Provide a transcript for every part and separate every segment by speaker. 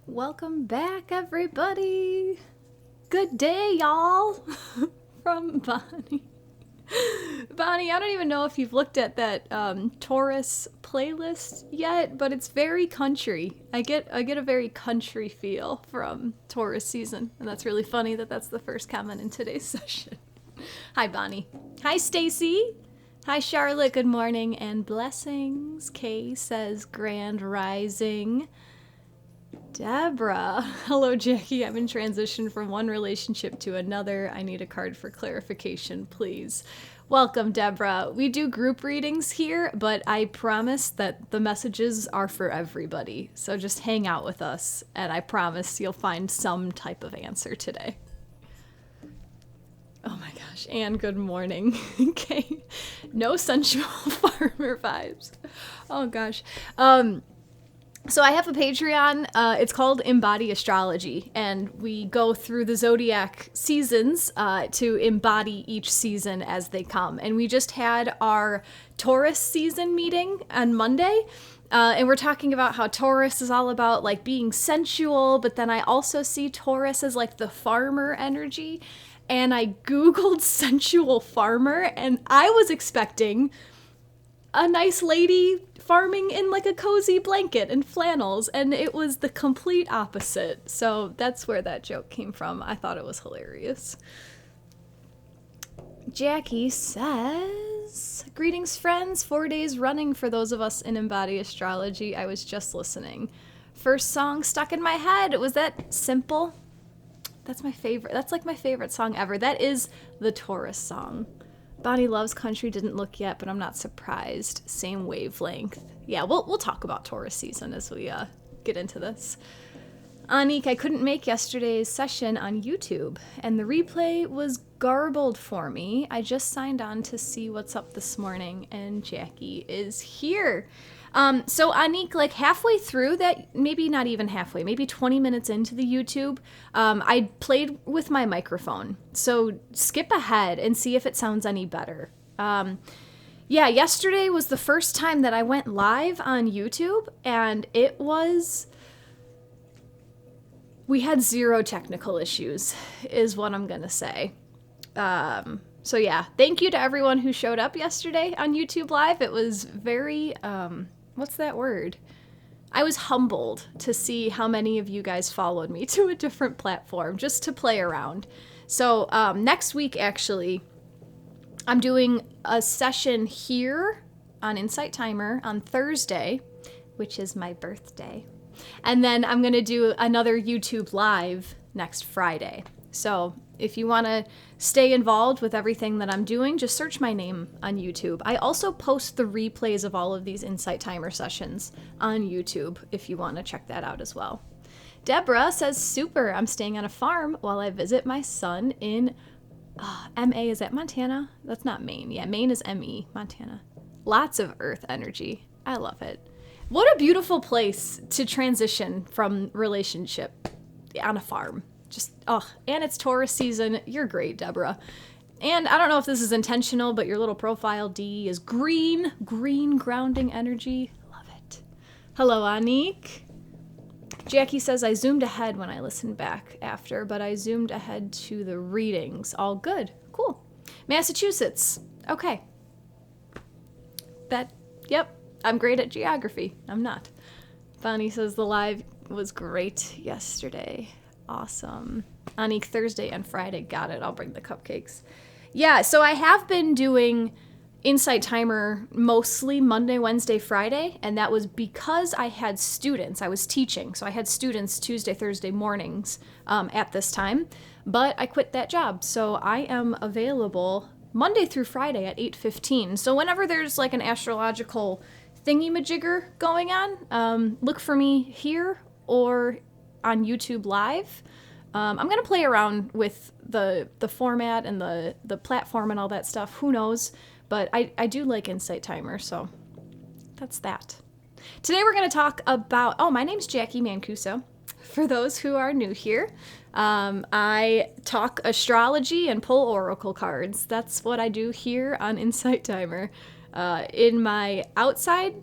Speaker 1: Welcome back, everybody. Good day, y'all. From Bonnie. Bonnie, I don't even know if you've looked at that Taurus playlist yet, but it's very country. I get a very country feel from Taurus season, and that's really funny that that's the first comment in today's session. Hi, Bonnie. Hi, Stacy. Hi, Charlotte. Good morning and blessings. Kay says grand rising. Deborah. Hello, Jacqui. I'm in transition from one relationship to another. I need a card for clarification, please. Welcome, Deborah. We do group readings here, but I promise that the messages are for everybody. So just hang out with us, and I promise you'll find some type of answer today. Oh my gosh, and good morning. Okay. No sensual farmer vibes. Oh gosh. So I have a Patreon. It's called Embody Astrology, and we go through the zodiac seasons to embody each season as they come. And we just had our Taurus season meeting on Monday, and we're talking about how Taurus is all about like being sensual, but then I also see Taurus as like the farmer energy. And I Googled sensual farmer, and I was expecting a nice lady farming in like a cozy blanket and flannels, and it was the complete opposite. So that's where that joke came from. I thought it was hilarious. Jacqui says, greetings friends, 4 days running for those of us in Embody Astrology. I was just listening. First song stuck in my head. Was that Simple? That's my favorite. That's like my favorite song ever. That is the Taurus song. Bonnie loves country, didn't look yet, but I'm not surprised. Same wavelength. Yeah, we'll talk about Taurus season as we get into this. Anik, I couldn't make yesterday's session on YouTube, and the replay was garbled for me. I just signed on to see what's up this morning, and Jacqui is here. So Anik, like halfway through that, maybe not even halfway, maybe 20 minutes into the YouTube, I played with my microphone. So skip ahead and see if it sounds any better. Yeah, yesterday was the first time that I went live on YouTube, and we had zero technical issues, is what I'm gonna say. So yeah, thank you to everyone who showed up yesterday on YouTube Live. It was very, what's that word? I was humbled to see how many of you guys followed me to a different platform just to play around. So next week, actually, I'm doing a session here on Insight Timer on Thursday, which is my birthday. And then I'm going to do another YouTube Live next Friday. So if you want to stay involved with everything that I'm doing, just search my name on YouTube. I also post the replays of all of these Insight Timer sessions on YouTube if you want to check that out as well. Deborah says, super, I'm staying on a farm while I visit my son in MA. Is that Montana? That's not Maine. Yeah, Maine is ME, Montana. Lots of earth energy. I love it. What a beautiful place to transition from relationship on a farm. Just, and it's Taurus season. You're great, Deborah. And I don't know if this is intentional, but your little profile D is green grounding energy. Love it. Hello, Anik. Jacqui says, I zoomed ahead when I listened back after, but I zoomed ahead to the readings. All good. Cool. Massachusetts. Okay. Yep. I'm great at geography. I'm not. Bonnie says the live was great yesterday. Awesome. Anik, Thursday and Friday. Got it. I'll bring the cupcakes. Yeah, so I have been doing Insight Timer mostly Monday, Wednesday, Friday, and that was because I had students. I was teaching, so I had students Tuesday, Thursday mornings at this time, but I quit that job, so I am available Monday through Friday at 8:15. So whenever there's like an astrological thingy-majigger going on, look for me here or on YouTube Live. I'm going to play around with the format and the platform and all that stuff. Who knows? But I do like Insight Timer, so that's that. Today we're going to talk about... my name's Jacqui Mancuso. For those who are new here, I talk astrology and pull oracle cards. That's what I do here on Insight Timer. In my outside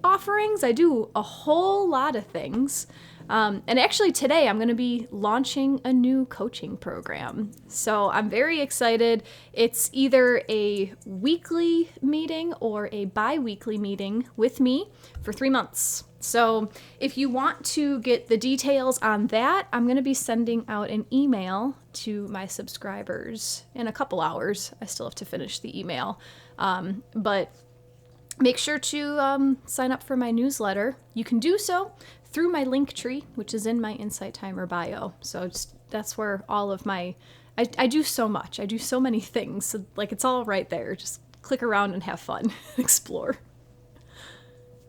Speaker 1: offerings. I do a whole lot of things. And actually today I'm going to be launching a new coaching program. So I'm very excited. It's either a weekly meeting or a bi-weekly meeting with me for 3 months. So if you want to get the details on that, I'm going to be sending out an email to my subscribers in a couple hours. I still have to finish the email. But make sure to sign up for my newsletter. You can do so through my link tree, which is in my Insight Timer bio. So that's where all of my, I do so much. I do so many things. So like it's all right there. Just click around and have fun, explore.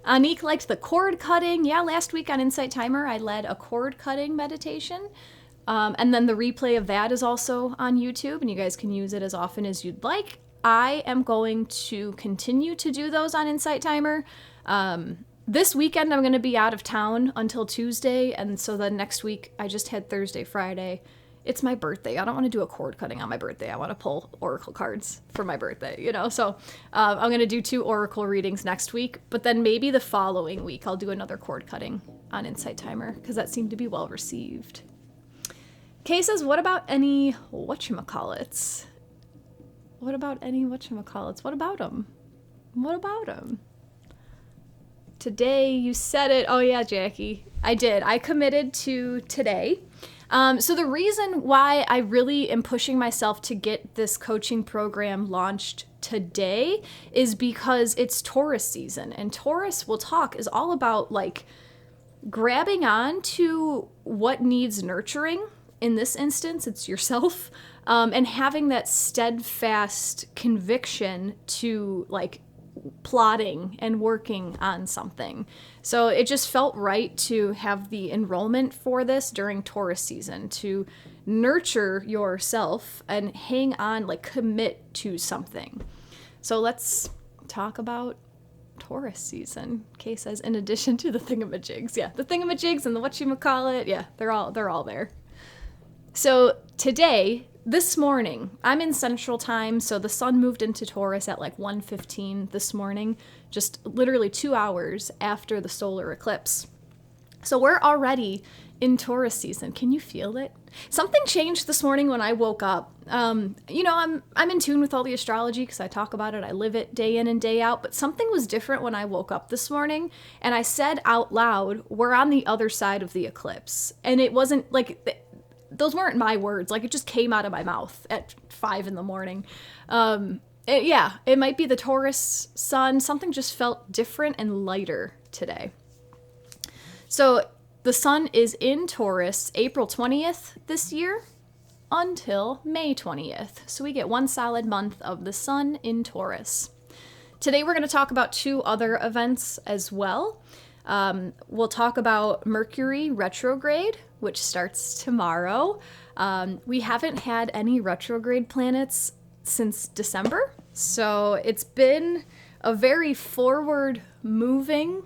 Speaker 1: Anique liked the cord cutting. Yeah, last week on Insight Timer, I led a cord cutting meditation. And then the replay of that is also on YouTube, and you guys can use it as often as you'd like. I am going to continue to do those on Insight Timer. This weekend I'm going to be out of town until Tuesday, and so then next week I just had Thursday, Friday. It's my birthday. I don't want to do a cord cutting on my birthday. I want to pull oracle cards for my birthday, you know? So I'm going to do 2 oracle readings next week, but then maybe the following week I'll do another cord cutting on Insight Timer because that seemed to be well received. Kay says, what about any whatchamacallits? What about any whatchamacallits? What about them? What about them? Today, you said it. Oh yeah, Jacqui. I did. I committed to today. So the reason why I really am pushing myself to get this coaching program launched today is because it's Taurus season. And Taurus, we'll talk, is all about like grabbing on to what needs nurturing. In this instance, it's yourself. And having that steadfast conviction to like plotting and working on something. So it just felt right to have the enrollment for this during Taurus season to nurture yourself and hang on, like commit to something. So let's talk about Taurus season. Kay says, in addition to the thingamajigs. Yeah, the thingamajigs and the whatchamacallit. Yeah, they're all there. So today, this morning, I'm in Central Time, so the sun moved into Taurus at like 1:15 this morning, just literally 2 hours after the solar eclipse. So we're already in Taurus season. Can you feel it? Something changed this morning when I woke up. I'm in tune with all the astrology because I talk about it. I live it day in and day out, but something was different when I woke up this morning, and I said out loud, we're on the other side of the eclipse. And it wasn't like... Those weren't my words. Like, it just came out of my mouth at 5 a.m. It might be the Taurus sun. Something just felt different and lighter today. So the sun is in Taurus April 20th this year until May 20th. So we get 1 solid month of the sun in Taurus. Today we're going to talk about 2 other events as well. We'll talk about Mercury retrograde, which starts tomorrow. We haven't had any retrograde planets since December, so it's been a very forward-moving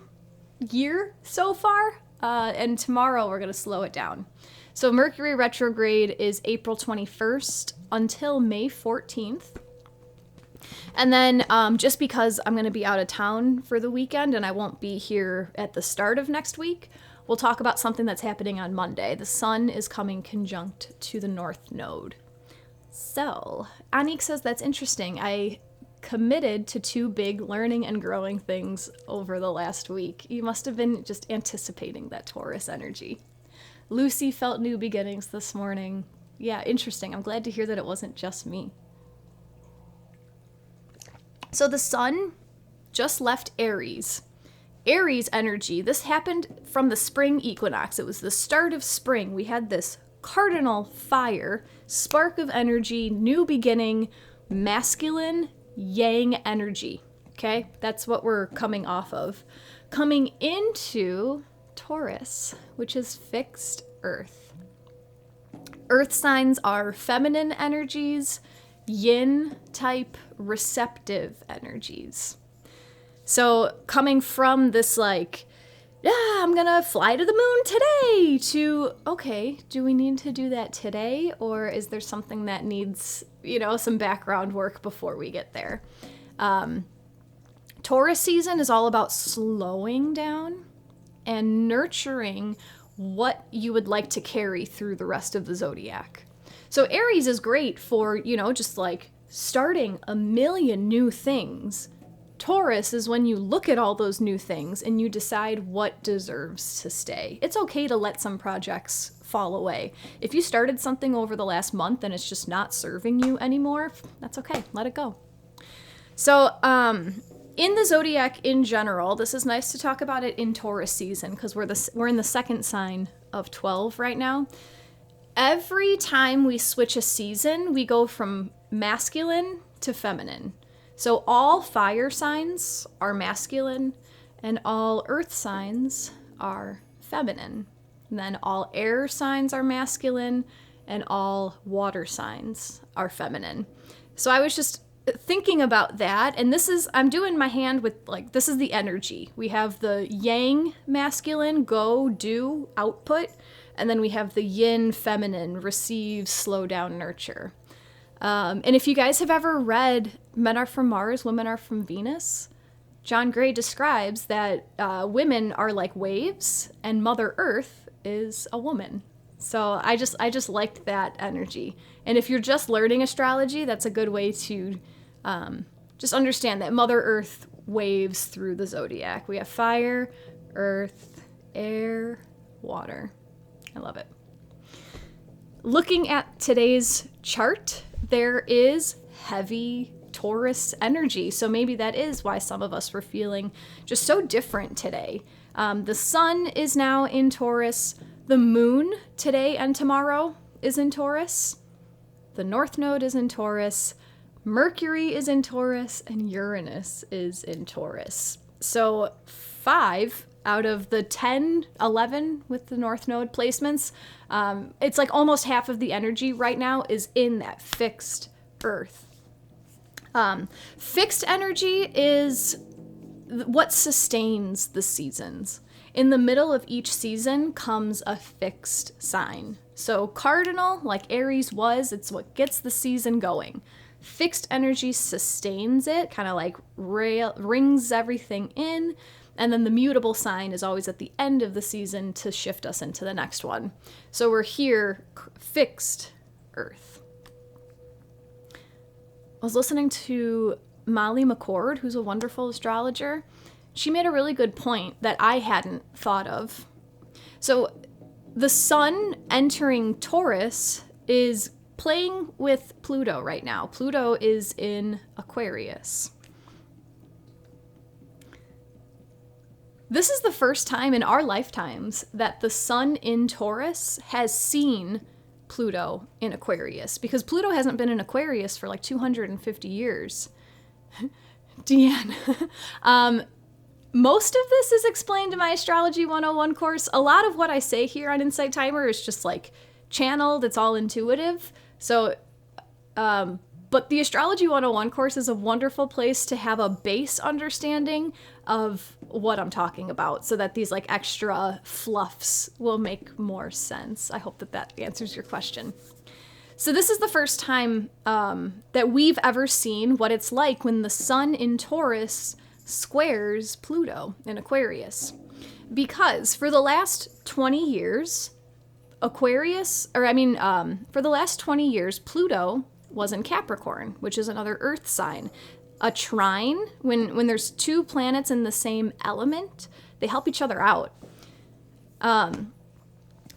Speaker 1: year so far, and tomorrow we're going to slow it down. So Mercury retrograde is April 21st until May 14th. And then just because I'm going to be out of town for the weekend and I won't be here at the start of next week, we'll talk about something that's happening on Monday. The sun is coming conjunct to the North Node. So, Anique says that's interesting. I committed to 2 big learning and growing things over the last week. You must have been just anticipating that Taurus energy. Lucy felt new beginnings this morning. Yeah, interesting. I'm glad to hear that it wasn't just me. So the sun just left Aries. Aries energy, this happened from the spring equinox. It was the start of spring. We had this cardinal fire, spark of energy, new beginning, masculine, yang energy. Okay, that's what we're coming off of. Coming into Taurus, which is fixed earth. Earth signs are feminine energies, yin type receptive energies. So coming from this like, yeah, I'm gonna fly to the moon today to, okay, do we need to do that today? Or is there something that needs, some background work before we get there? Taurus season is all about slowing down and nurturing what you would like to carry through the rest of the zodiac. So Aries is great for, just like starting a million new things. Taurus is when you look at all those new things and you decide what deserves to stay. It's okay to let some projects fall away. If you started something over the last month and it's just not serving you anymore, that's okay. Let it go. So, in the zodiac in general, this is nice to talk about it in Taurus season because we're in the second sign of 12 right now. Every time we switch a season, we go from masculine to feminine. So all fire signs are masculine and all earth signs are feminine. And then all air signs are masculine and all water signs are feminine. So I was just thinking about that, and I'm doing my hand with, like, this is the energy. We have the yang masculine, go, do, output, and then we have the yin feminine, receive, slow down, nurture. And if you guys have ever read Men Are From Mars, Women Are From Venus, John Gray describes that women are like waves and Mother Earth is a woman. So I just liked that energy. And if you're just learning astrology, that's a good way to just understand that Mother Earth waves through the zodiac. We have fire, earth, air, water. I love it. Looking at today's chart, there is heavy Taurus energy. So maybe that is why some of us were feeling just so different today. The sun is now in Taurus. The moon today and tomorrow is in Taurus. The North Node is in Taurus. Mercury is in Taurus. And Uranus is in Taurus. So 5 out of the 10, 11 with the North Node placements, it's like almost half of the energy right now is in that fixed Earth. Fixed energy is what sustains the seasons. In the middle of each season comes a fixed sign. So cardinal, like Aries was, it's what gets the season going. Fixed energy sustains it, kind of like rings everything in. And then the mutable sign is always at the end of the season to shift us into the next one. So we're here, fixed Earth. I was listening to Molly McCord, who's a wonderful astrologer. She made a really good point that I hadn't thought of. So the sun entering Taurus is playing with Pluto right now. Pluto is in Aquarius. This is the first time in our lifetimes that the sun in Taurus has seen Pluto in Aquarius, because Pluto hasn't been in Aquarius for like 250 years. Deanne. Most of this is explained in my Astrology 101 course. A lot of what I say here on Insight Timer is just like channeled. It's all intuitive. So, but the Astrology 101 course is a wonderful place to have a base understanding of what I'm talking about, so that these like extra fluffs will make more sense. I hope that answers your question. So this is the first time that we've ever seen what it's like when the sun in Taurus squares Pluto in Aquarius. Because for the last 20 years, for the last 20 years, Pluto was in Capricorn, which is another earth sign. A trine, when there's two planets in the same element, they help each other out.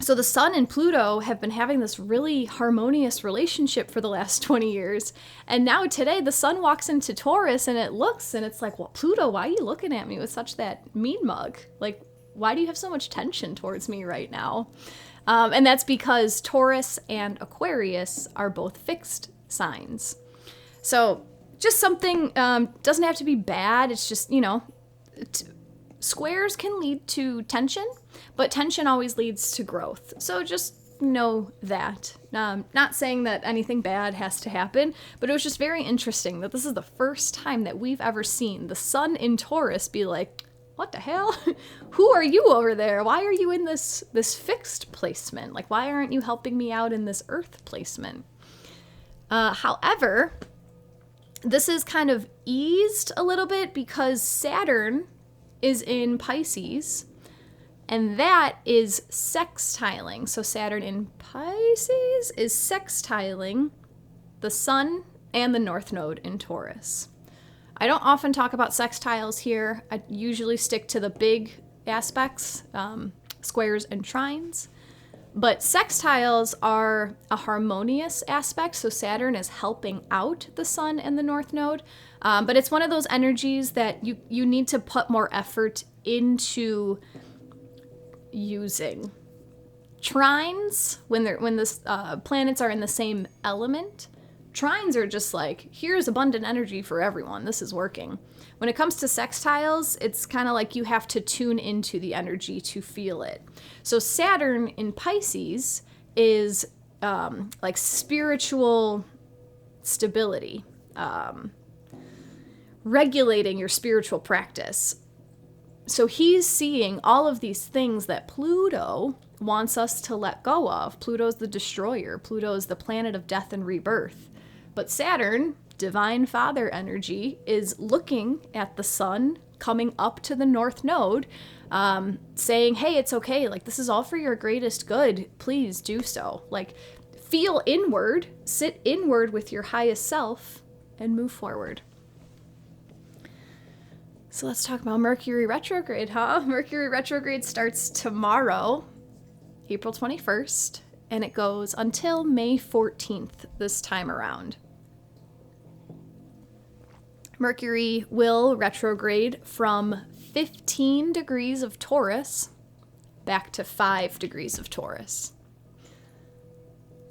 Speaker 1: So the sun and Pluto have been having this really harmonious relationship for the last 20 years. And now today the sun walks into Taurus and it's like, well, Pluto, why are you looking at me with such that mean mug? Like, why do you have so much tension towards me right now? And that's because Taurus and Aquarius are both fixed signs. So just something, doesn't have to be bad. It's just, squares can lead to tension, but tension always leads to growth. So just know that. Not saying that anything bad has to happen, but it was just very interesting that this is the first time that we've ever seen the sun in Taurus be like, what the hell? Who are you over there? Why are you in this fixed placement? Like, why aren't you helping me out in this earth placement? However, This is kind of eased a little bit because Saturn is in Pisces, and that is sextiling. So Saturn in Pisces is sextiling the Sun and the North Node in Taurus. I don't often talk about sextiles here. I usually stick to the big aspects, squares and trines. But sextiles are a harmonious aspect, so Saturn is helping out the Sun and the North Node. But it's one of those energies that you need to put more effort into using. Trines, when the planets are in the same element, trines are just like, here's abundant energy for everyone. This is working. When it comes to sextiles, it's kind of like you have to tune into the energy to feel it. So Saturn in Pisces is like spiritual stability, regulating your spiritual practice. So he's seeing all of these things that Pluto wants us to let go of. Pluto's the destroyer. Pluto's the planet of death and rebirth. But Saturn, divine father energy, is looking at the Sun coming up to the North Node, saying, hey, it's okay. Like, this is all for your greatest good. Please do so. Like, feel inward, sit inward with your highest self, and move forward. So let's talk about Mercury retrograde, huh? Mercury retrograde starts tomorrow, April 21st, and it goes until May 14th this time around. Mercury will retrograde from 15 degrees of Taurus back to 5 degrees of Taurus.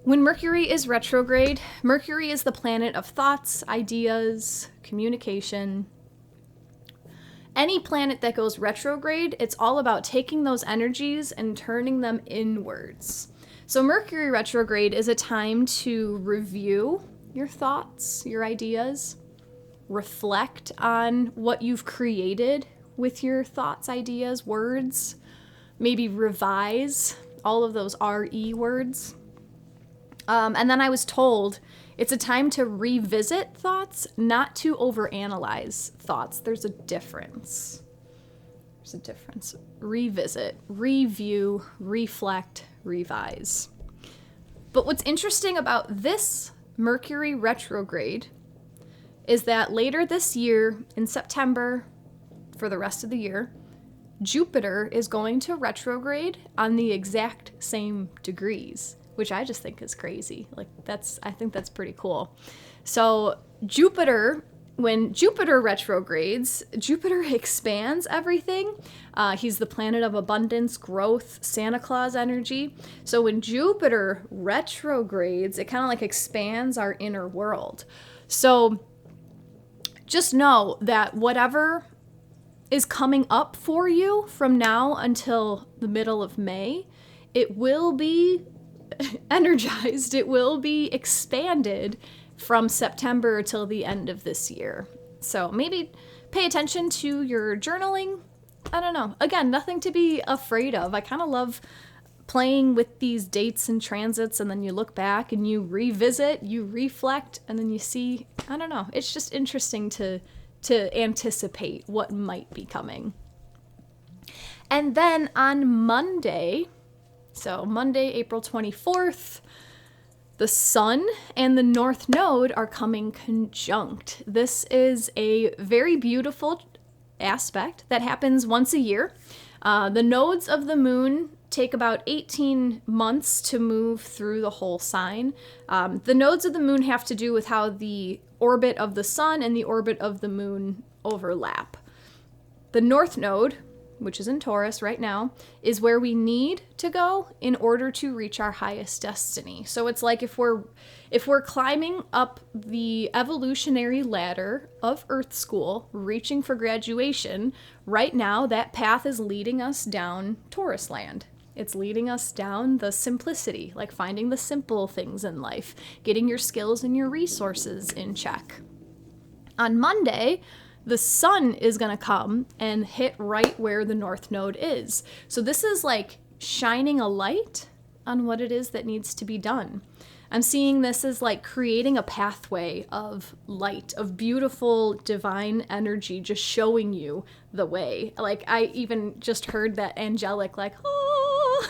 Speaker 1: When Mercury is retrograde, Mercury is the planet of thoughts, ideas, communication. Any planet that goes retrograde, it's all about taking those energies and turning them inwards. So Mercury retrograde is a time to review your thoughts, your ideas, reflect on what you've created with your thoughts, ideas, words, maybe revise all of those RE words. And then I was told it's a time to revisit thoughts, not to overanalyze thoughts. There's a difference. Revisit, review, reflect, revise. But what's interesting about this Mercury retrograde is that later this year, in September, for the rest of the year, Jupiter is going to retrograde on the exact same degrees, which I just think is crazy. I think that's pretty cool. So Jupiter, when Jupiter retrogrades, Jupiter expands everything. He's the planet of abundance, growth, Santa Claus energy. So when Jupiter retrogrades, it kind of like expands our inner world. So just know that whatever is coming up for you from now until the middle of May, it will be energized, it will be expanded from September till the end of this year. So maybe pay attention to your journaling. I don't know. Again, nothing to be afraid of. I kind of love playing with these dates and transits, and then you look back and you revisit, you reflect, and then you see, I don't know. It's just interesting to anticipate what might be coming. And then on Monday, so Monday, April 24th, the Sun and the North Node are coming conjunct. This is a very beautiful aspect that happens once a year. The nodes of the moon take about 18 months to move through the whole sign. The nodes of the moon have to do with how the orbit of the Sun and the orbit of the moon overlap. The North Node, which is in Taurus right now, is where we need to go in order to reach our highest destiny. So it's like if we're climbing up the evolutionary ladder of Earth School, reaching for graduation, right now that path is leading us down Taurus land. It's leading us down the simplicity, like finding the simple things in life, getting your skills and your resources in check. On Monday, the Sun is going to come and hit right where the North Node is. So this is like shining a light on what it is that needs to be done. I'm seeing this as like creating a pathway of light, of beautiful divine energy, just showing you the way. Like I even just heard that angelic, like, oh,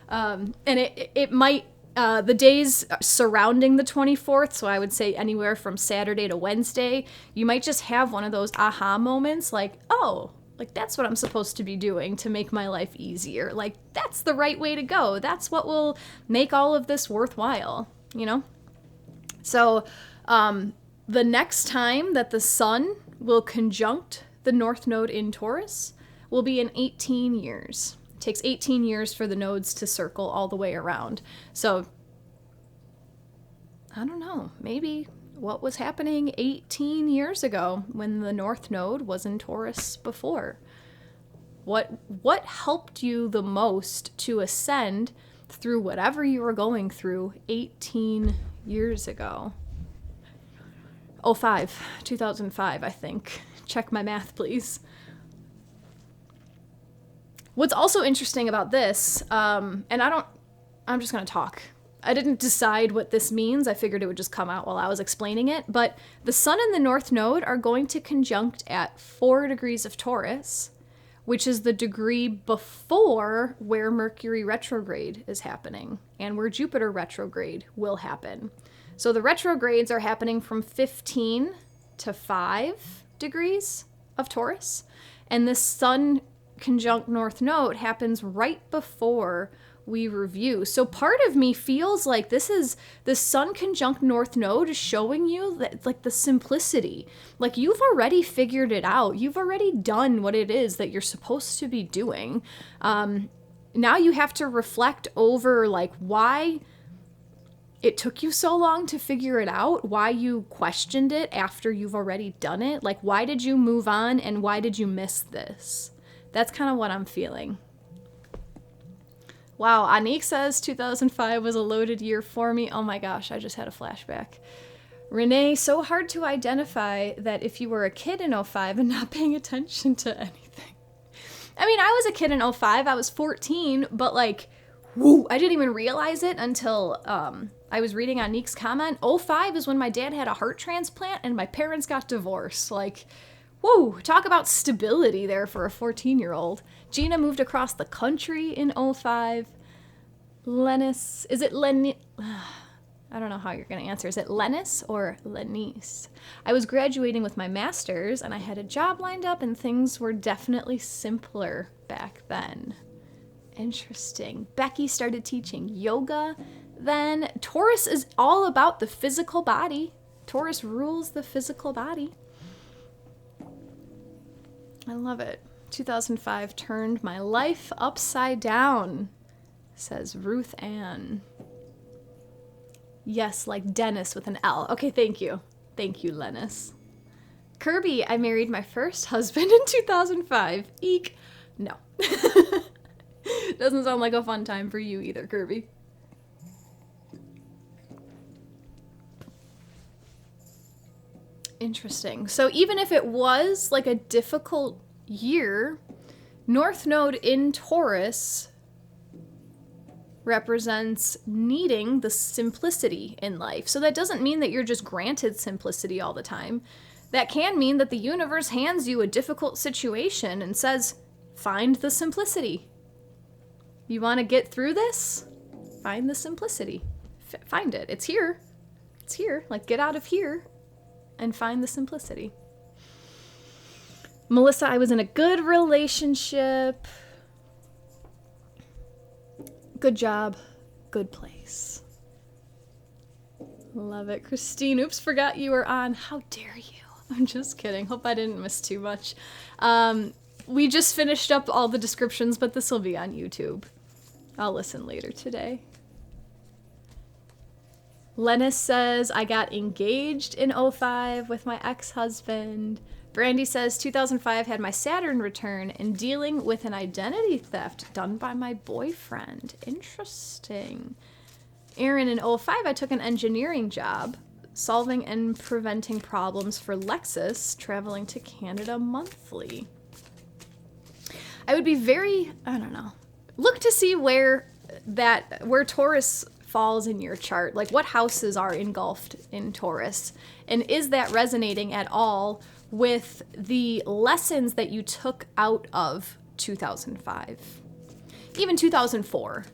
Speaker 1: and it might, the days surrounding the 24th, so I would say anywhere from Saturday to Wednesday, you might just have one of those aha moments, like, oh, like that's what I'm supposed to be doing to make my life easier. Like that's the right way to go. That's what will make all of this worthwhile, you know? So the next time that the sun will conjunct the North Node in Taurus will be in 18 years. It takes 18 years for the nodes to circle all the way around. So I don't know, maybe what was happening 18 years ago when the North Node was in Taurus before? What helped you the most to ascend through whatever you were going through 18 years ago? 2005, I think. Check my math, please. What's also interesting about this, I'm just going to talk. I didn't decide what this means. I figured it would just come out while I was explaining it. But the sun and the North Node are going to conjunct at 4 degrees of Taurus, which is the degree before where Mercury retrograde is happening and where Jupiter retrograde will happen. So the retrogrades are happening from 15 to 5 degrees of Taurus. And this sun conjunct North Node happens right before we review. So part of me feels like this is the sun conjunct North Node is showing you that, like, the simplicity. Like you've already figured it out. You've already done what it is that you're supposed to be doing. Now you have to reflect over like why it took you so long to figure it out, why you questioned it after you've already done it. Like why did you move on and why did you miss this? That's kind of what I'm feeling. Wow, Anique says 2005 was a loaded year for me. Oh my gosh, I just had a flashback. Renee, so hard to identify that if you were a kid in '05 and not paying attention to anything. I mean, I was a kid in '05, I was 14, but like, whoo, I didn't even realize it until I was reading Anique's comment. '05 is when my dad had a heart transplant and my parents got divorced. Like, whoa, talk about stability there for a 14-year-old. Gina moved across the country in '05. Lennis, is it Lenny? I don't know how you're going to answer. Is it Lennis or Lenice? I was graduating with my master's and I had a job lined up and things were definitely simpler back then. Interesting. Becky started teaching yoga then. Taurus is all about the physical body. Taurus rules the physical body. I love it. 2005 turned my life upside down, says Ruth Ann. Yes, like Dennis with an L. Okay, thank you. Thank you, Lennis. Kirby, I married my first husband in 2005. Eek. No. Doesn't sound like a fun time for you either, Kirby. Interesting. So even if it was like a difficult year, North Node in Taurus represents needing the simplicity in life. So that doesn't mean that you're just granted simplicity all the time. That can mean that the universe hands you a difficult situation and says, find the simplicity. You want to get through this? Find the simplicity. Find it. It's here. It's here. Like, get out of here and find the simplicity. Melissa, I was in a good relationship. Good job. Good place. Love it. Christine, oops, forgot you were on. How dare you? I'm just kidding. Hope I didn't miss too much. We just finished up all the descriptions, but this will be on YouTube. I'll listen later today. Lennis says, I got engaged in '05 with my ex-husband. Brandy says, 2005 had my Saturn return and dealing with an identity theft done by my boyfriend. Interesting. Aaron, in '05, I took an engineering job, solving and preventing problems for Lexus, traveling to Canada monthly. I would be very, I don't know, look to see where Taurus falls in your chart? Like, what houses are engulfed in Taurus? And is that resonating at all with the lessons that you took out of 2005? Even 2004.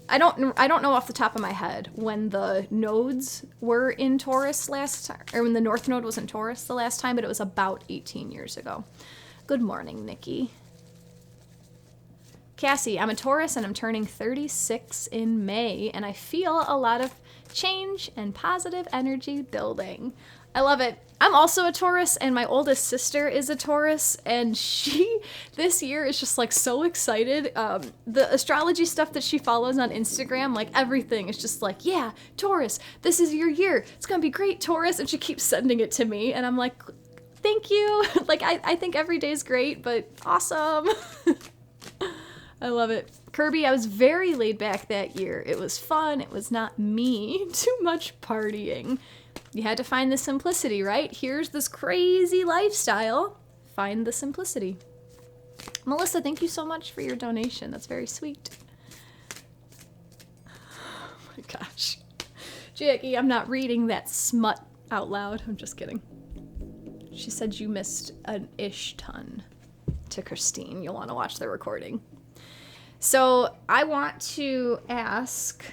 Speaker 1: I don't know off the top of my head when the nodes were in Taurus last time, or when the North Node was in Taurus the last time, but it was about 18 years ago. Good morning, Nikki. Cassie, I'm a Taurus and I'm turning 36 in May, and I feel a lot of change and positive energy building. I love it. I'm also a Taurus, and my oldest sister is a Taurus, and she this year is just like so excited. The astrology stuff that she follows on Instagram, like everything is just like, yeah, Taurus, this is your year. It's gonna be great, Taurus. And she keeps sending it to me, and I'm like, thank you. Like, I think every day is great, but awesome. I love it. Kirby, I was very laid back that year. It was fun. It was not me. Too much partying. You had to find the simplicity, right? Here's this crazy lifestyle. Find the simplicity. Melissa, thank you so much for your donation. That's very sweet. Oh my gosh. Jacqui, I'm not reading that smut out loud. I'm just kidding. She said you missed an ish ton to Christine. You'll want to watch the recording. So I want to ask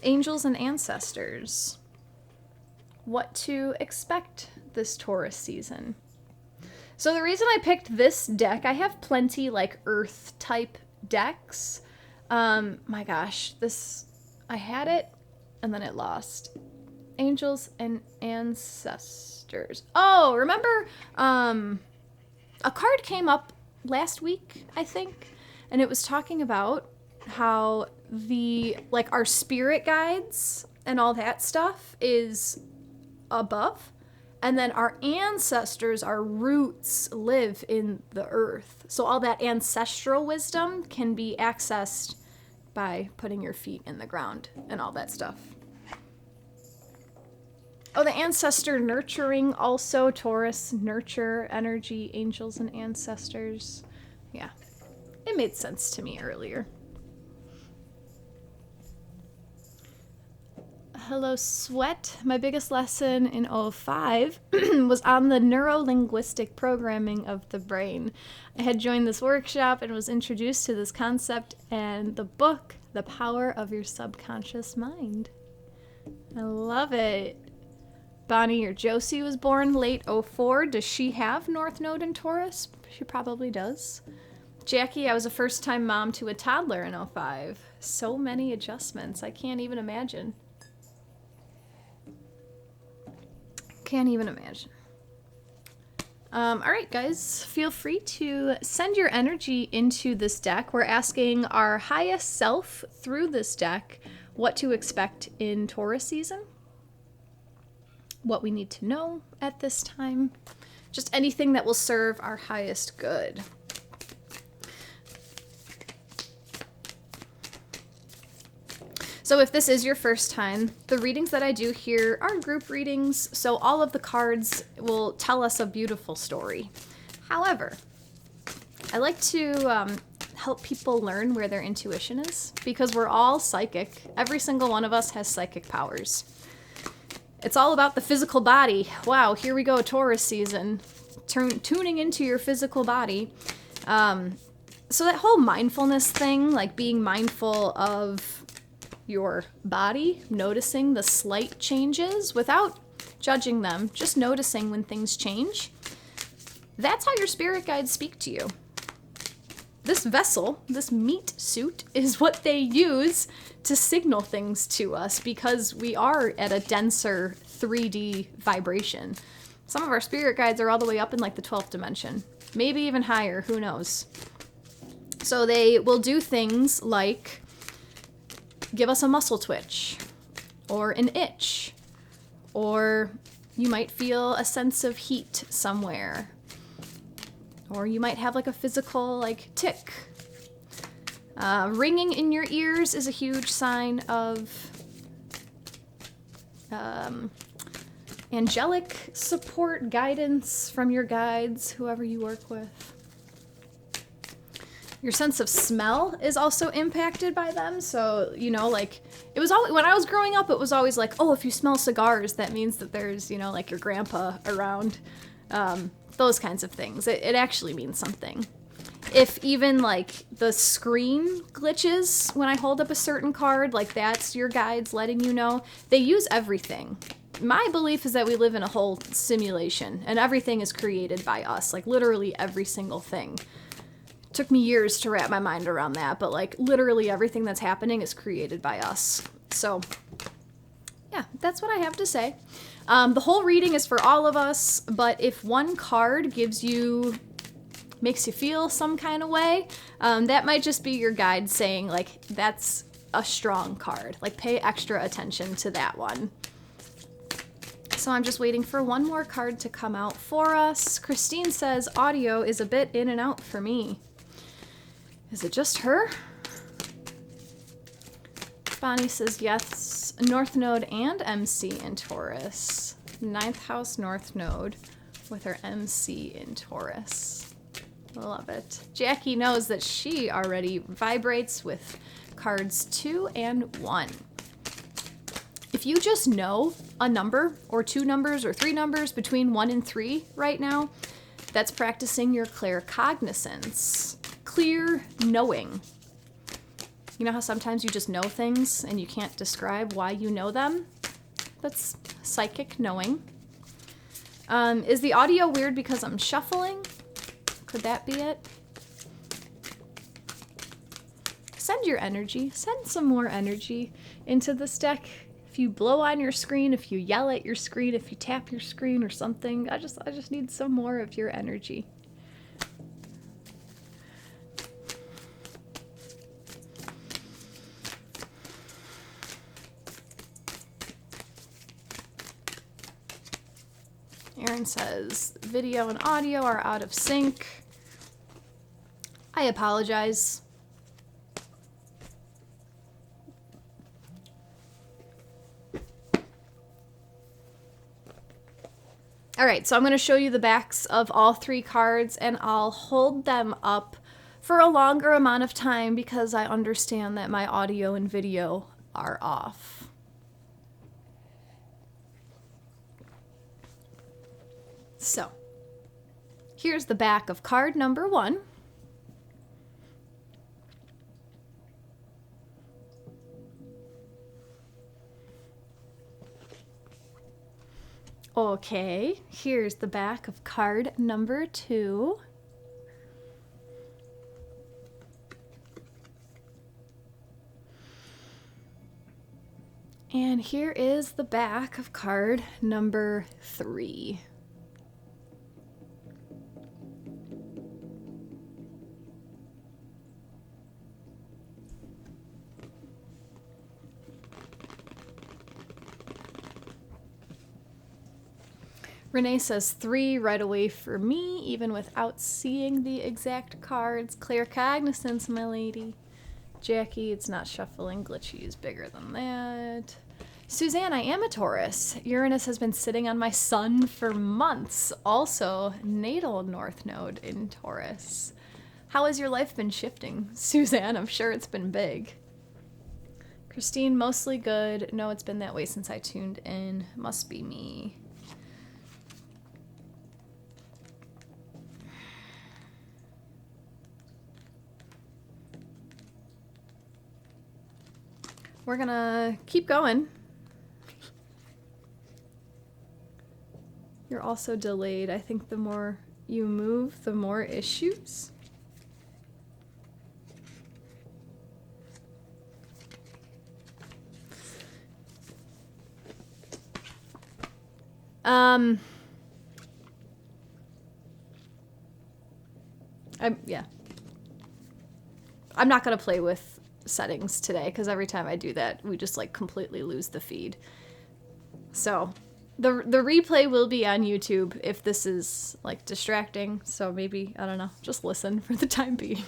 Speaker 1: angels and ancestors what to expect this Taurus season. So the reason I picked this deck, I have plenty like earth type decks. My gosh, I had it and then it lost. Angels and ancestors. Oh, remember a card came up last week, I think, and it was talking about how our spirit guides and all that stuff is above, and then our ancestors, our roots, live in the earth. So all that ancestral wisdom can be accessed by putting your feet in the ground and all that stuff. Oh, the ancestor nurturing also, Taurus, nurture, energy, angels and ancestors. Yeah, it made sense to me earlier. Hello, Sweat. My biggest lesson in 05 was on the neuro-linguistic programming of the brain. I had joined this workshop and was introduced to this concept and the book, The Power of Your Subconscious Mind. I love it. Bonnie or Josie was born late 04. Does she have North Node in Taurus? She probably does. Jacqui, I was a first-time mom to a toddler in 05. So many adjustments. I can't even imagine. Can't even imagine. All right, guys, feel free to send your energy into this deck. We're asking our highest self through this deck what to expect in Taurus season, what we need to know at this time, just anything that will serve our highest good. So if this is your first time, the readings that I do here are group readings, so all of the cards will tell us a beautiful story. However, I like to help people learn where their intuition is, because we're all psychic. Every single one of us has psychic powers. It's all about the physical body. Wow, here we go, Taurus season. Tuning into your physical body. So that whole mindfulness thing, like being mindful of your body, noticing the slight changes without judging them, just noticing when things change. That's how your spirit guides speak to you. This vessel, this meat suit, is what they use to signal things to us because we are at a denser 3D vibration. Some of our spirit guides are all the way up in like the 12th dimension, maybe even higher, who knows. So they will do things like give us a muscle twitch, or an itch, or you might feel a sense of heat somewhere, or you might have like a physical like tick. Ringing in your ears is a huge sign of angelic support, guidance from your guides, whoever you work with. Your sense of smell is also impacted by them. So, you know, like, it was always, when I was growing up, it was always like, oh, if you smell cigars, that means that there's, you know, like your grandpa around. Those kinds of things. It actually means something. If even like the screen glitches when I hold up a certain card, like that's your guides letting you know. They use everything. My belief is that we live in a whole simulation and everything is created by us, like literally every single thing. Took me years to wrap my mind around that, but like literally everything that's happening is created by us. So yeah, that's what I have to say. The whole reading is for all of us, but if one card makes you feel some kind of way, that might just be your guide saying like, that's a strong card. Like pay extra attention to that one. So I'm just waiting for one more card to come out for us. Christine says audio is a bit in and out for me. Is it just her? Bonnie says yes, North Node and MC in Taurus. 9th house North Node with her MC in Taurus. Love it. Jackie knows that she already vibrates with cards 2 and 1. If you just know a number or 2 numbers or 3 numbers between 1 and 3 right now, that's practicing your claircognizance. Clear knowing. You know how sometimes you just know things and you can't describe why you know them? That's psychic knowing. Is the audio weird because I'm shuffling? Could that be it? Send your energy. Send some more energy into this deck. If you blow on your screen, if you yell at your screen, if you tap your screen or something, I just need some more of your energy. Aaron says video and audio are out of sync. I apologize. All right, so I'm going to show you the backs of all 3 cards and I'll hold them up for a longer amount of time because I understand that my audio and video are off. So, here's the back of card number 1. Okay, here's the back of card number 2. And here is the back of card number 3. Renee says 3 right away for me, even without seeing the exact cards. Claircognizance, my lady. Jackie, it's not shuffling. Glitchy is bigger than that. Suzanne, I am a Taurus. Uranus has been sitting on my sun for months. Also, natal North Node in Taurus. How has your life been shifting? Suzanne, I'm sure it's been big. Christine, mostly good. No, it's been that way since I tuned in. Must be me. We're gonna keep going. You're also delayed. I think the more you move, the more issues. Yeah. I'm not gonna play with settings today because every time I do that, we just like completely lose the feed. So the replay will be on YouTube if this is like distracting. So maybe, I don't know, just listen for the time being.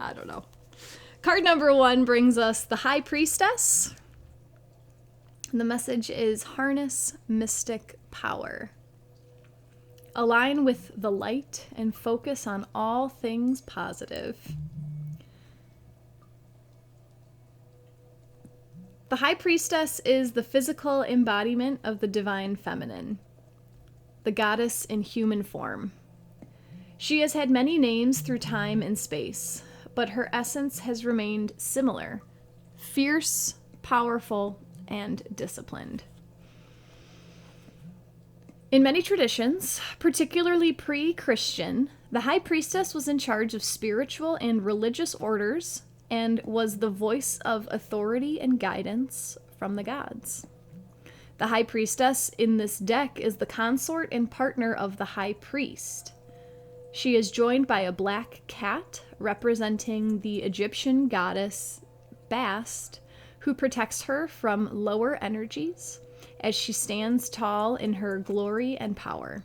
Speaker 1: I don't know. Card number 1 brings us the High Priestess. And the message is harness mystic power. Align with the light and focus on all things positive. The High Priestess is the physical embodiment of the divine feminine, the goddess in human form. She has had many names through time and space, but her essence has remained similar: fierce, powerful, and disciplined. In many traditions, particularly pre-Christian, the High Priestess was in charge of spiritual and religious orders and was the voice of authority and guidance from the gods. The High Priestess in this deck is the consort and partner of the High Priest. She is joined by a black cat representing the Egyptian goddess Bast, who protects her from lower energies as she stands tall in her glory and power.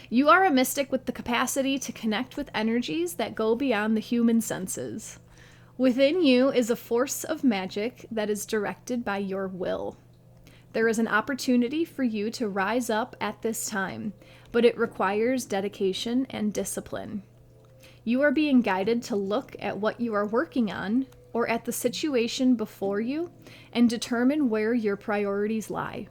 Speaker 1: You are a mystic with the capacity to connect with energies that go beyond the human senses. Within you is a force of magic that is directed by your will. There is an opportunity for you to rise up at this time, but it requires dedication and discipline. You are being guided to look at what you are working on or at the situation before you and determine where your priorities lie.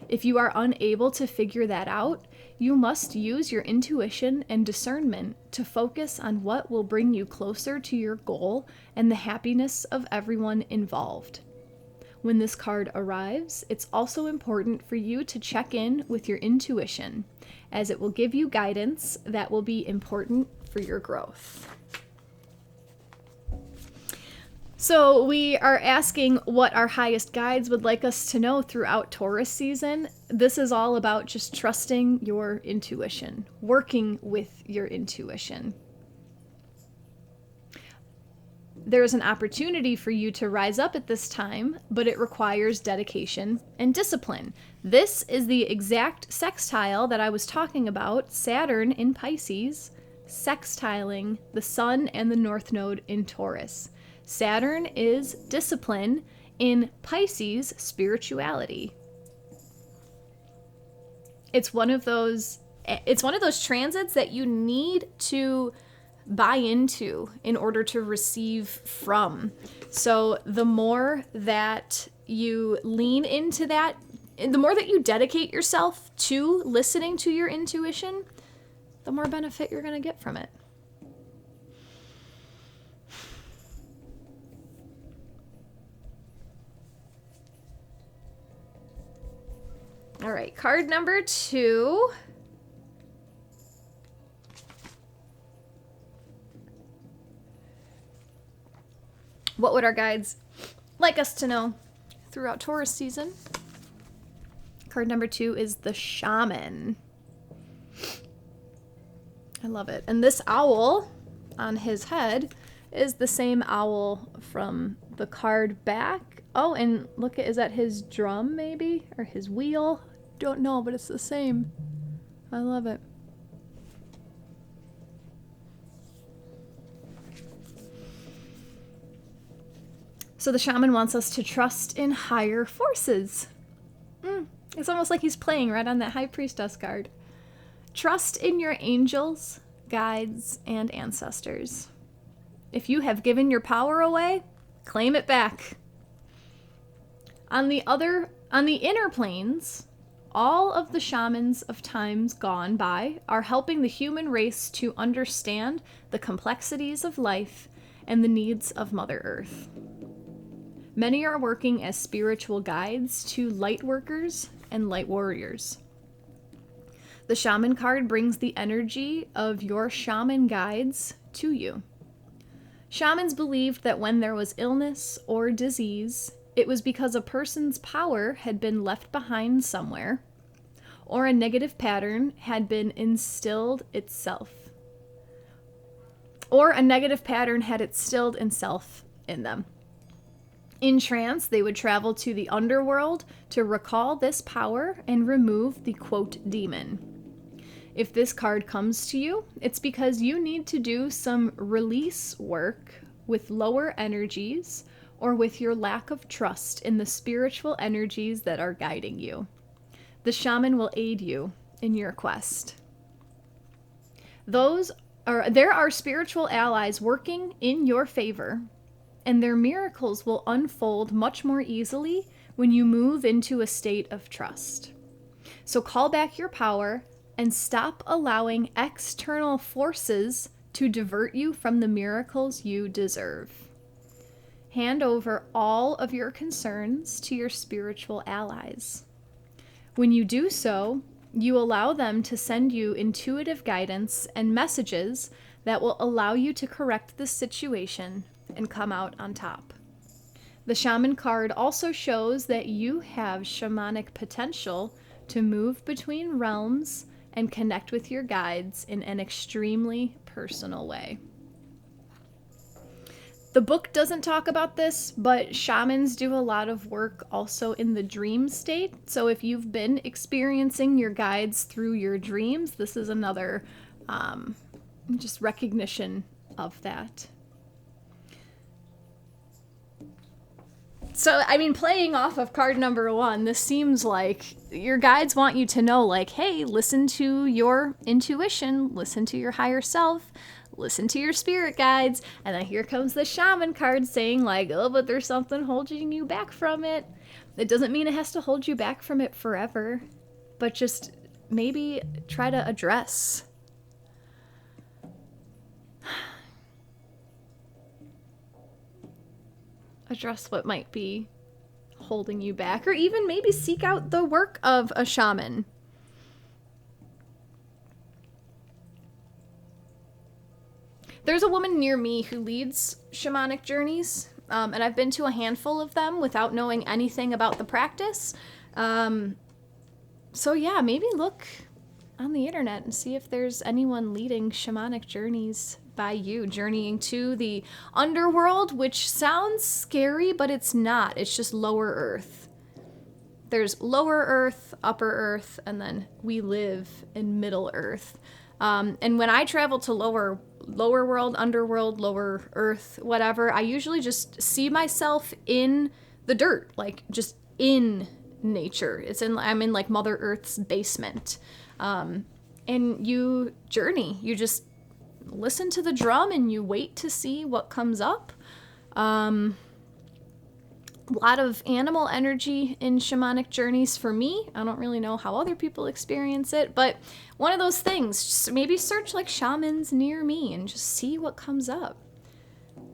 Speaker 1: If you are unable to figure that out, you must use your intuition and discernment to focus on what will bring you closer to your goal and the happiness of everyone involved. When this card arrives, it's also important for you to check in with your intuition, as it will give you guidance that will be important for your growth. So we are asking what our highest guides would like us to know throughout Taurus season. This is all about just trusting your intuition, working with your intuition. There is an opportunity for you to rise up at this time, but it requires dedication and discipline. This is the exact sextile that I was talking about, Saturn in Pisces, sextiling the Sun and the North Node in Taurus. Saturn is discipline in Pisces, spirituality. It's one of those transits that you need to buy into in order to receive from. So the more that you lean into that, and the more that you dedicate yourself to listening to your intuition, the more benefit you're going to get from it. All right, card number 2. What would our guides like us to know throughout Taurus season? Card number 2 is the Shaman. I love it. And this owl on his head is the same owl from the card back. Oh, and look, is that his drum maybe? Or his wheel? Don't know, but it's the same. I love it. So the shaman wants us to trust in higher forces. It's almost like he's playing right on that High Priestess card. Trust in your angels, guides, and ancestors. If you have given your power away, claim it back. On the inner planes, all of the shamans of times gone by are helping the human race to understand the complexities of life and the needs of Mother Earth. Many are working as spiritual guides to light workers and light warriors. The shaman card brings the energy of your shaman guides to you. Shamans believed that when there was illness or disease, it was because a person's power had been left behind somewhere, or a negative pattern had been instilled itself, or a negative pattern had instilled itself in them. In trance, they would travel to the underworld to recall this power and remove the quote demon. If this card comes to you, it's because you need to do some release work with lower energies or with your lack of trust in the spiritual energies that are guiding you. The shaman will aid you in your quest. There are spiritual allies working in your favor, and their miracles will unfold much more easily when you move into a state of trust. So call back your power and stop allowing external forces to divert you from the miracles you deserve. Hand over all of your concerns to your spiritual allies. When you do so, you allow them to send you intuitive guidance and messages that will allow you to correct the situation and come out on top. The shaman card also shows that you have shamanic potential to move between realms and connect with your guides in an extremely personal way. The book doesn't talk about this, but shamans do a lot of work also in the dream state. So if you've been experiencing your guides through your dreams, this is another just recognition of that. So, I mean, playing off of card number 1, this seems like your guides want you to know, like, hey, listen to your intuition, listen to your higher self, listen to your spirit guides. And then here comes the shaman card saying, like, oh, but there's something holding you back from it. It doesn't mean it has to hold you back from it forever, but just maybe try to address. Address what might be holding you back, or even maybe seek out the work of a shaman. There's a woman near me who leads shamanic journeys, and I've been to a handful of them without knowing anything about the practice. So yeah, maybe look on the internet and see if there's anyone leading shamanic journeys by you, journeying to the underworld, which sounds scary, but it's not. It's just lower earth. There's lower earth, upper earth, and then we live in middle earth. And when I travel to lower world, underworld, lower earth, whatever, I usually just see myself in the dirt, like just in nature. I'm in like Mother Earth's basement. And you journey, you just listen to the drum and you wait to see what comes up. A lot of animal energy in shamanic journeys for me. I don't really know how other people experience it, but one of those things, just maybe search like shamans near me and just see what comes up.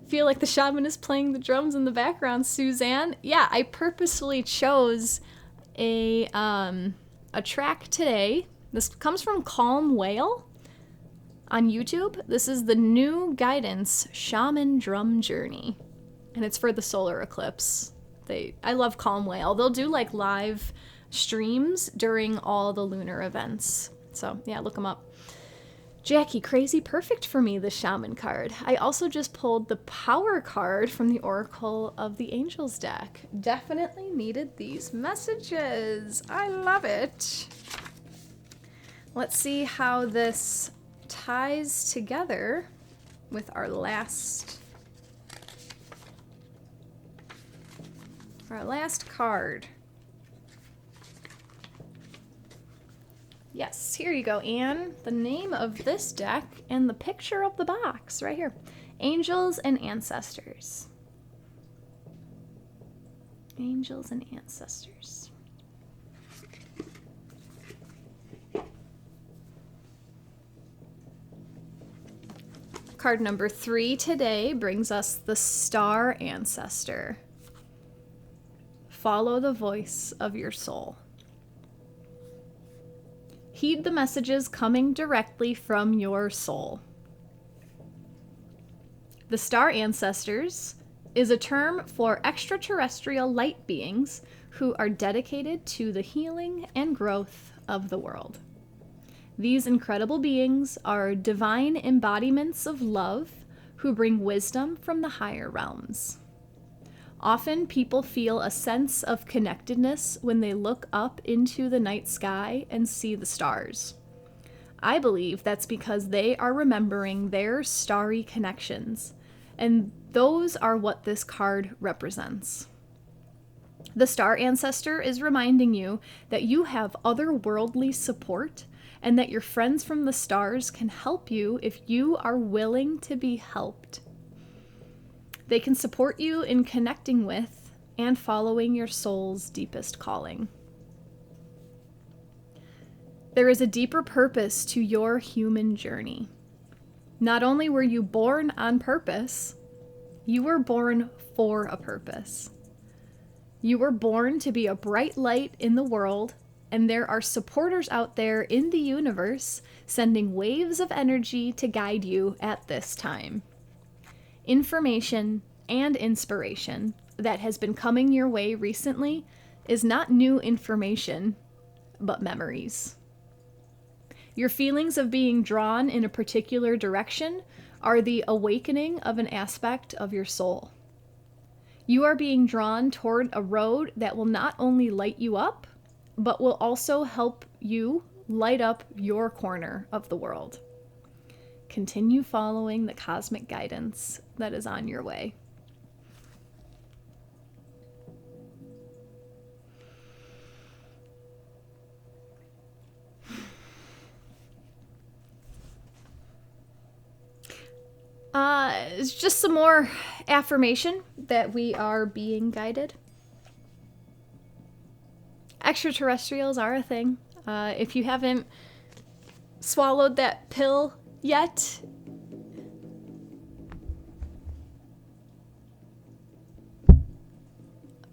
Speaker 1: Feel like the shaman is playing the drums in the background, Suzanne. Yeah, I purposely chose a track today. This comes from Calm Whale on YouTube. This is the new guidance shaman drum journey, and it's for the solar eclipse. I love Calm Whale. They'll do like live streams during all the lunar events. So yeah, look them up. Jacqui, crazy perfect for me, the shaman card. I also just pulled the power card from the Oracle of the Angels deck. Definitely needed these messages. I love it. Let's see how this ties together with our last card. Yes, here you go, Anne. The name of this deck and the picture of the box right here. Angels and Ancestors. Angels and Ancestors. Card number 3 today brings us the Star Ancestor. Follow the voice of your soul. Heed the messages coming directly from your soul. The Star Ancestors is a term for extraterrestrial light beings who are dedicated to the healing and growth of the world. These incredible beings are divine embodiments of love who bring wisdom from the higher realms. Often people feel a sense of connectedness when they look up into the night sky and see the stars. I believe that's because they are remembering their starry connections And those are what this card represents. The star ancestor is reminding you that you have otherworldly support and that your friends from the stars can help you if you are willing to be helped. They can support you in connecting with and following your soul's deepest calling. There is a deeper purpose to your human journey. Not only were you born on purpose, you were born for a purpose. You were born to be a bright light in the world, and there are supporters out there in the universe sending waves of energy to guide you at this time. Information and inspiration that has been coming your way recently is not new information, but memories. Your feelings of being drawn in a particular direction are the awakening of an aspect of your soul. You are being drawn toward a road that will not only light you up, but will also help you light up your corner of the world. Continue following the cosmic guidance that is on your way. It's just some more affirmation that we are being guided. Extraterrestrials are a thing. If you haven't swallowed that pill yet,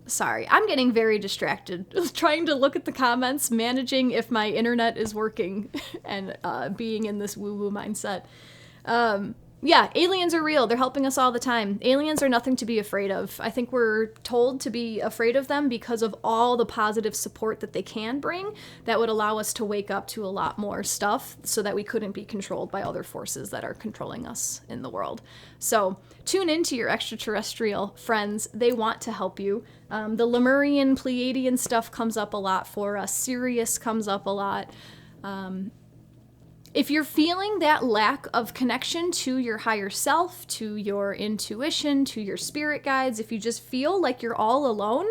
Speaker 1: sorry, I'm getting very distracted. Trying to look at the comments, managing if my internet is working, and being in this woo-woo mindset. Yeah, aliens are real. They're helping us all the time. Aliens are nothing to be afraid of. I think we're told to be afraid of them because of all the positive support that they can bring that would allow us to wake up to a lot more stuff so that we couldn't be controlled by other forces that are controlling us in the world. So tune into your extraterrestrial friends. They want to help you. The Lemurian, Pleiadian stuff comes up a lot for us. Sirius comes up a lot. If you're feeling that lack of connection to your higher self, to your intuition, to your spirit guides, if you just feel like you're all alone,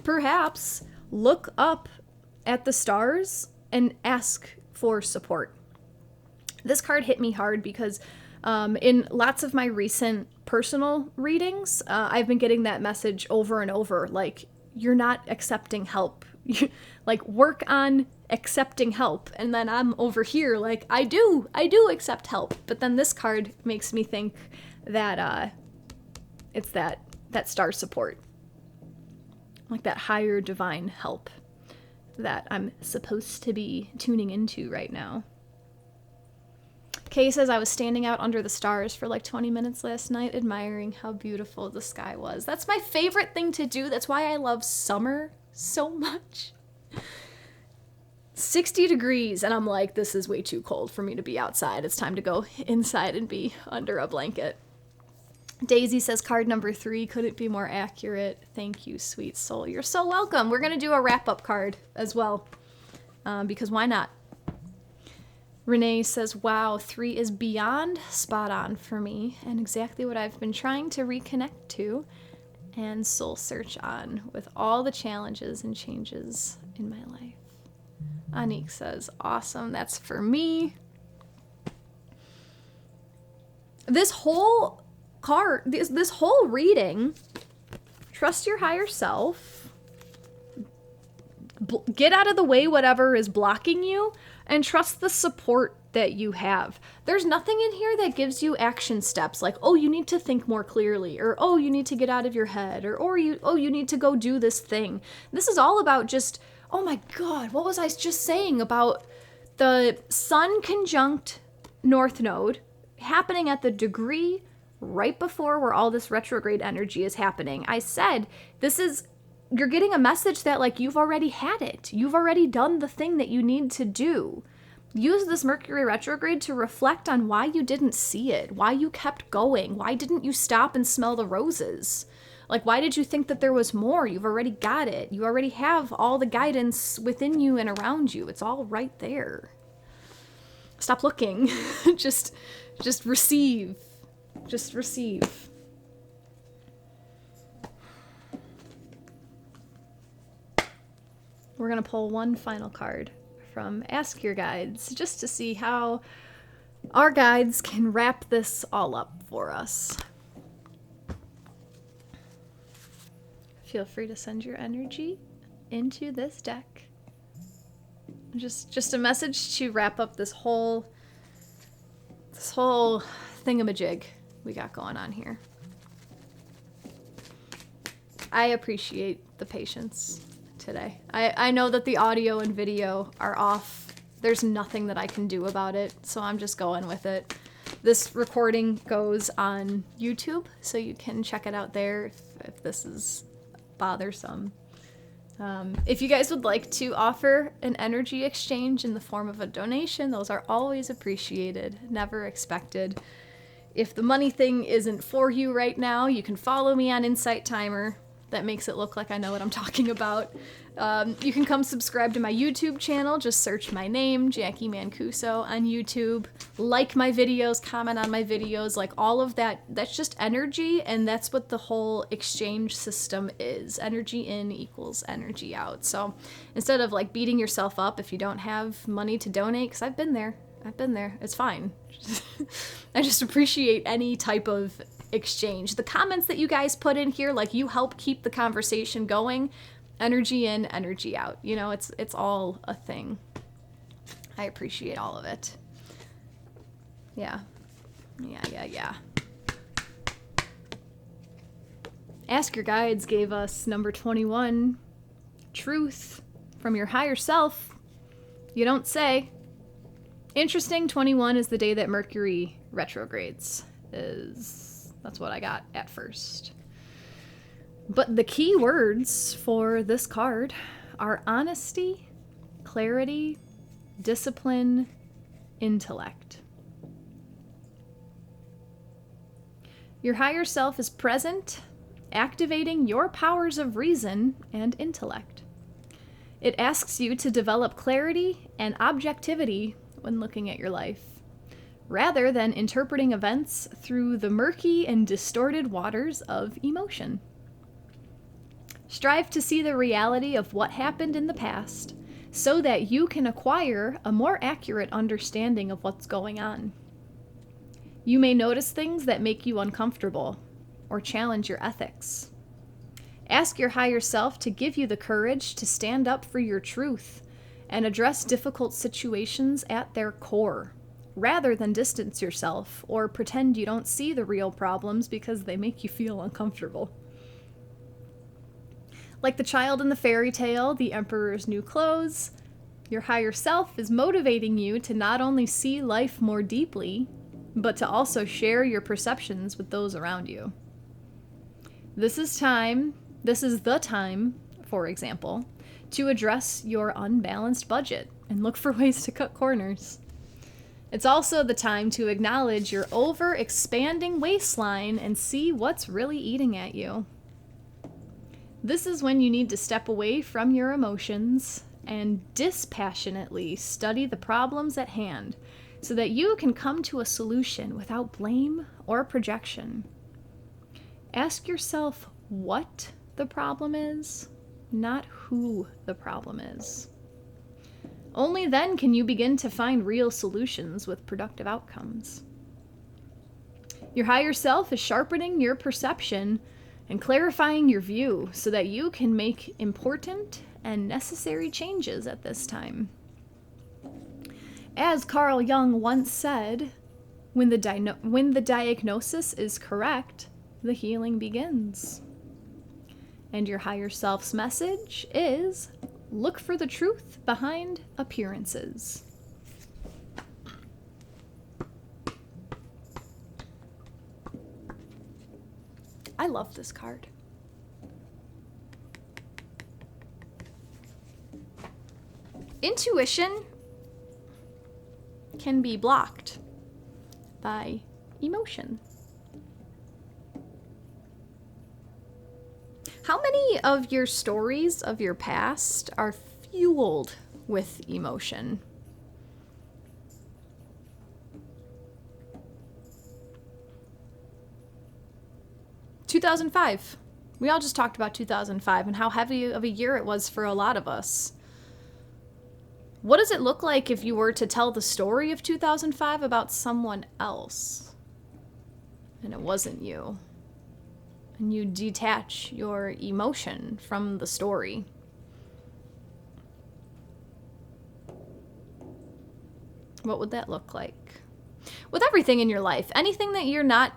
Speaker 1: perhaps look up at the stars and ask for support. This card hit me hard because in lots of my recent personal readings, I've been getting that message over and over, like, you're not accepting help. Like, work on accepting help. And then I'm over here like, I do accept help. But then this card makes me think that it's that star support, like that higher divine help that I'm supposed to be tuning into right now. Kay says, I was standing out under the stars for like 20 minutes last night, admiring how beautiful the sky was. That's my favorite thing to do. That's why I love summer so much. 60 degrees, and I'm like, this is way too cold for me to be outside. It's time to go inside and be under a blanket. Daisy says, card number 3 couldn't be more accurate. Thank you, sweet soul. You're so welcome. We're going to do a wrap-up card as well, because why not? Renee says, wow, 3 is beyond spot on for me and exactly what I've been trying to reconnect to and soul search on with all the challenges and changes in my life. Anik says, awesome, that's for me. This whole card, this whole reading, trust your higher self, get out of the way whatever is blocking you, and trust the support that you have. There's nothing in here that gives you action steps like, oh, you need to think more clearly, or oh, you need to get out of your head, or you need to go do this thing. This is all about just, oh my God, what was I just saying about the Sun conjunct North Node happening at the degree right before where all this retrograde energy is happening? I said, you're getting a message that like you've already had it. You've already done the thing that you need to do. Use this Mercury retrograde to reflect on why you didn't see it, why you kept going, why didn't you stop and smell the roses? Like, why did you think that there was more? You've already got it. You already have all the guidance within you and around you. It's all right there. Stop looking. Just receive. Just receive. we're going to pull one final card from Ask Your Guides just to see how our guides can wrap this all up for us. Feel free to send your energy into this deck. Just a message to wrap up this whole thingamajig we got going on here. I appreciate the patience today. I know that the audio and video are off. There's nothing that I can do about it, so I'm just going with it. This recording goes on YouTube, so you can check it out there if this is bothersome. If you guys would like to offer an energy exchange in the form of a donation, those are always appreciated, never expected. If the money thing isn't for you right now, you can follow me on Insight Timer. That makes it look like I know what I'm talking about. You can come subscribe to my YouTube channel. Just search my name, Jacqui Mancuso, on YouTube. Like my videos, comment on my videos, like all of that. That's just energy, and that's what the whole exchange system is. Energy in equals energy out. So instead of like beating yourself up if you don't have money to donate, because I've been there. It's fine. I just appreciate any type of exchange. The comments that you guys put in here, like, you help keep the conversation going. Energy in, energy out. You know, it's all a thing. I appreciate all of it. Yeah. Ask Your Guides gave us number 21, truth from your higher self. You don't say. Interesting, 21 is the day that Mercury retrogrades. That's what I got at first. But the key words for this card are honesty, clarity, discipline, intellect. Your higher self is present, activating your powers of reason and intellect. It asks you to develop clarity and objectivity when looking at your life, rather than interpreting events through the murky and distorted waters of emotion. Strive to see the reality of what happened in the past so that you can acquire a more accurate understanding of what's going on. You may notice things that make you uncomfortable or challenge your ethics. Ask your higher self to give you the courage to stand up for your truth and address difficult situations at their core, rather than distance yourself or pretend you don't see the real problems because they make you feel uncomfortable. Like the child in the fairy tale, The Emperor's New Clothes, your higher self is motivating you to not only see life more deeply, but to also share your perceptions with those around you. This is the time, for example, to address your unbalanced budget and look for ways to cut corners. It's also the time to acknowledge your over-expanding waistline and see what's really eating at you. This is when you need to step away from your emotions and dispassionately study the problems at hand so that you can come to a solution without blame or projection. Ask yourself what the problem is, not who the problem is. Only then can you begin to find real solutions with productive outcomes. Your higher self is sharpening your perception and clarifying your view so that you can make important and necessary changes at this time. As Carl Jung once said, when the diagnosis is correct, the healing begins. And your higher self's message is, look for the truth behind appearances. I love this card. Intuition can be blocked by emotion. How many of your stories of your past are fueled with emotion? ...2005. We all just talked about 2005 and how heavy of a year it was for a lot of us. What does it look like if you were to tell the story of 2005 about someone else and it wasn't you? And you detach your emotion from the story. What would that look like? With everything in your life, anything that you're not,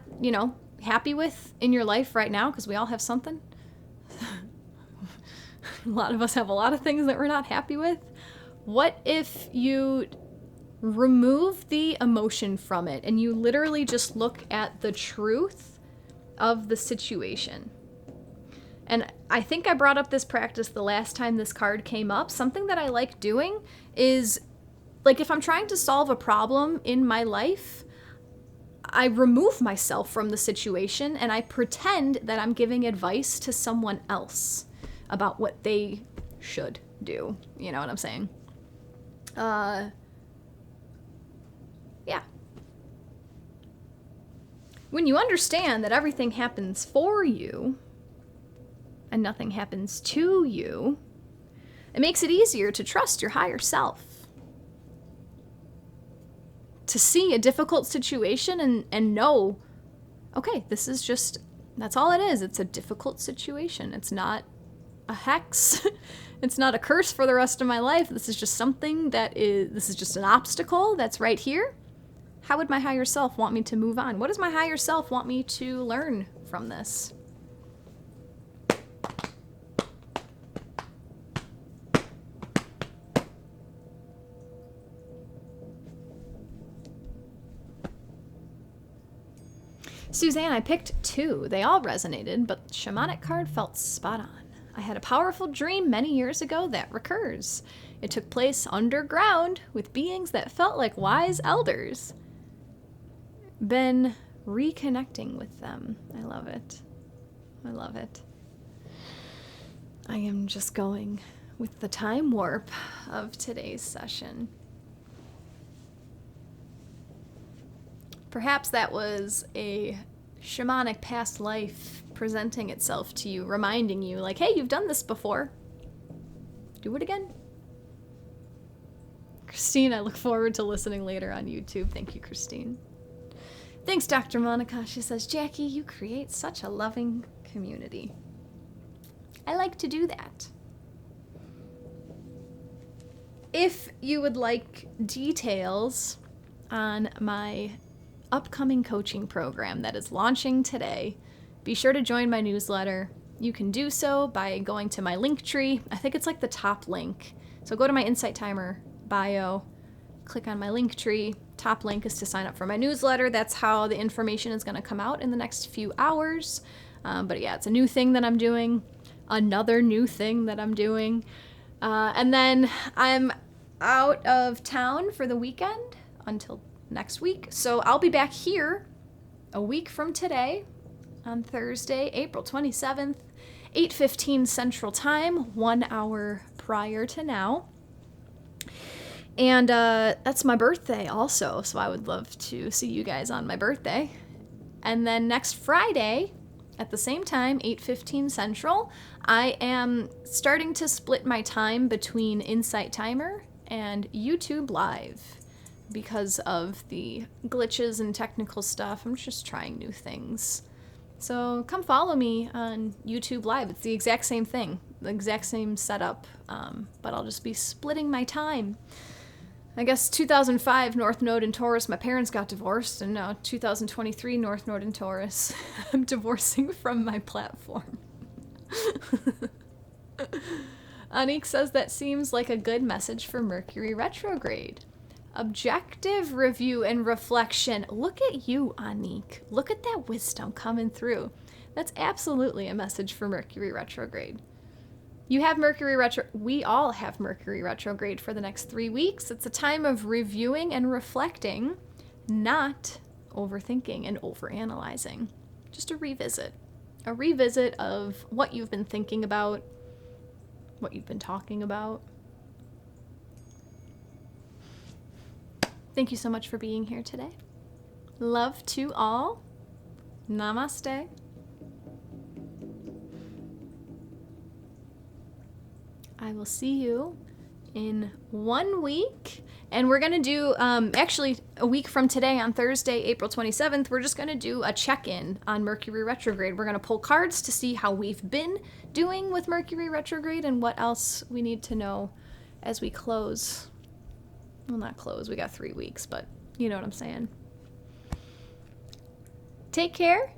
Speaker 1: happy with in your life right now, because we all have something. A lot of us have a lot of things that we're not happy with. What if you remove the emotion from it and you literally just look at the truth of the situation? And I think I brought up this practice the last time this card came up. Something that I like doing is, like, if I'm trying to solve a problem in my life, I remove myself from the situation and I pretend that I'm giving advice to someone else about what they should do. You know what I'm saying? Yeah. When you understand that everything happens for you and nothing happens to you, it makes it easier to trust your higher self. To see a difficult situation and know, okay, this is just, that's all it is. It's a difficult situation. It's not a hex. It's not a curse for the rest of my life. This is just something this is just an obstacle that's right here. How would my higher self want me to move on? What does my higher self want me to learn from this? Suzanne, I picked 2. They all resonated, but the shamanic card felt spot on. I had a powerful dream many years ago that recurs. It took place underground with beings that felt like wise elders. Been reconnecting with them. I love it. I love it. I am just going with the time warp of today's session. Perhaps that was a shamanic past life presenting itself to you, reminding you, like, hey, you've done this before. Do it again. Christine, I look forward to listening later on YouTube. Thank you, Christine. Thanks, Dr. Monica. She says, Jacqui, you create such a loving community. I like to do that. If you would like details on my upcoming coaching program that is launching today, be sure to join my newsletter. You can do so by going to my link tree. I think it's like the top link. So go to my Insight Timer bio, click on my link tree. Top link is to sign up for my newsletter. That's how the information is going to come out in the next few hours. But yeah, it's a new thing that I'm doing. Another new thing that I'm doing. And then I'm out of town for the weekend until next week. So I'll be back here a week from today on Thursday, April 27th, 8:15 Central Time, 1 hour prior to now. And that's my birthday also, so I would love to see you guys on my birthday. And then next Friday, at the same time, 8:15 Central, I am starting to split my time between Insight Timer and YouTube Live. Because of the glitches and technical stuff, I'm just trying new things. So come follow me on YouTube Live. It's the exact same thing, the exact same setup, but I'll just be splitting my time. I guess 2005 North Node and Taurus, my parents got divorced, and now 2023 North Node and Taurus, I'm divorcing from my platform. Anik says that seems like a good message for Mercury retrograde. Objective review and reflection. Look at you, Anik. Look at that wisdom coming through. That's absolutely a message for Mercury retrograde. You have Mercury we all have Mercury retrograde for the next 3 weeks. It's a time of reviewing and reflecting, not overthinking and overanalyzing. Just a revisit of what you've been thinking about, what you've been talking about. Thank you so much for being here today. Love to all. Namaste. I will see you in 1 week. And we're going to do, actually, a week from today on Thursday, April 27th, we're just going to do a check-in on Mercury retrograde. We're going to pull cards to see how we've been doing with Mercury retrograde and what else we need to know as we close. Well, not close. We got 3 weeks, but you know what I'm saying. Take care.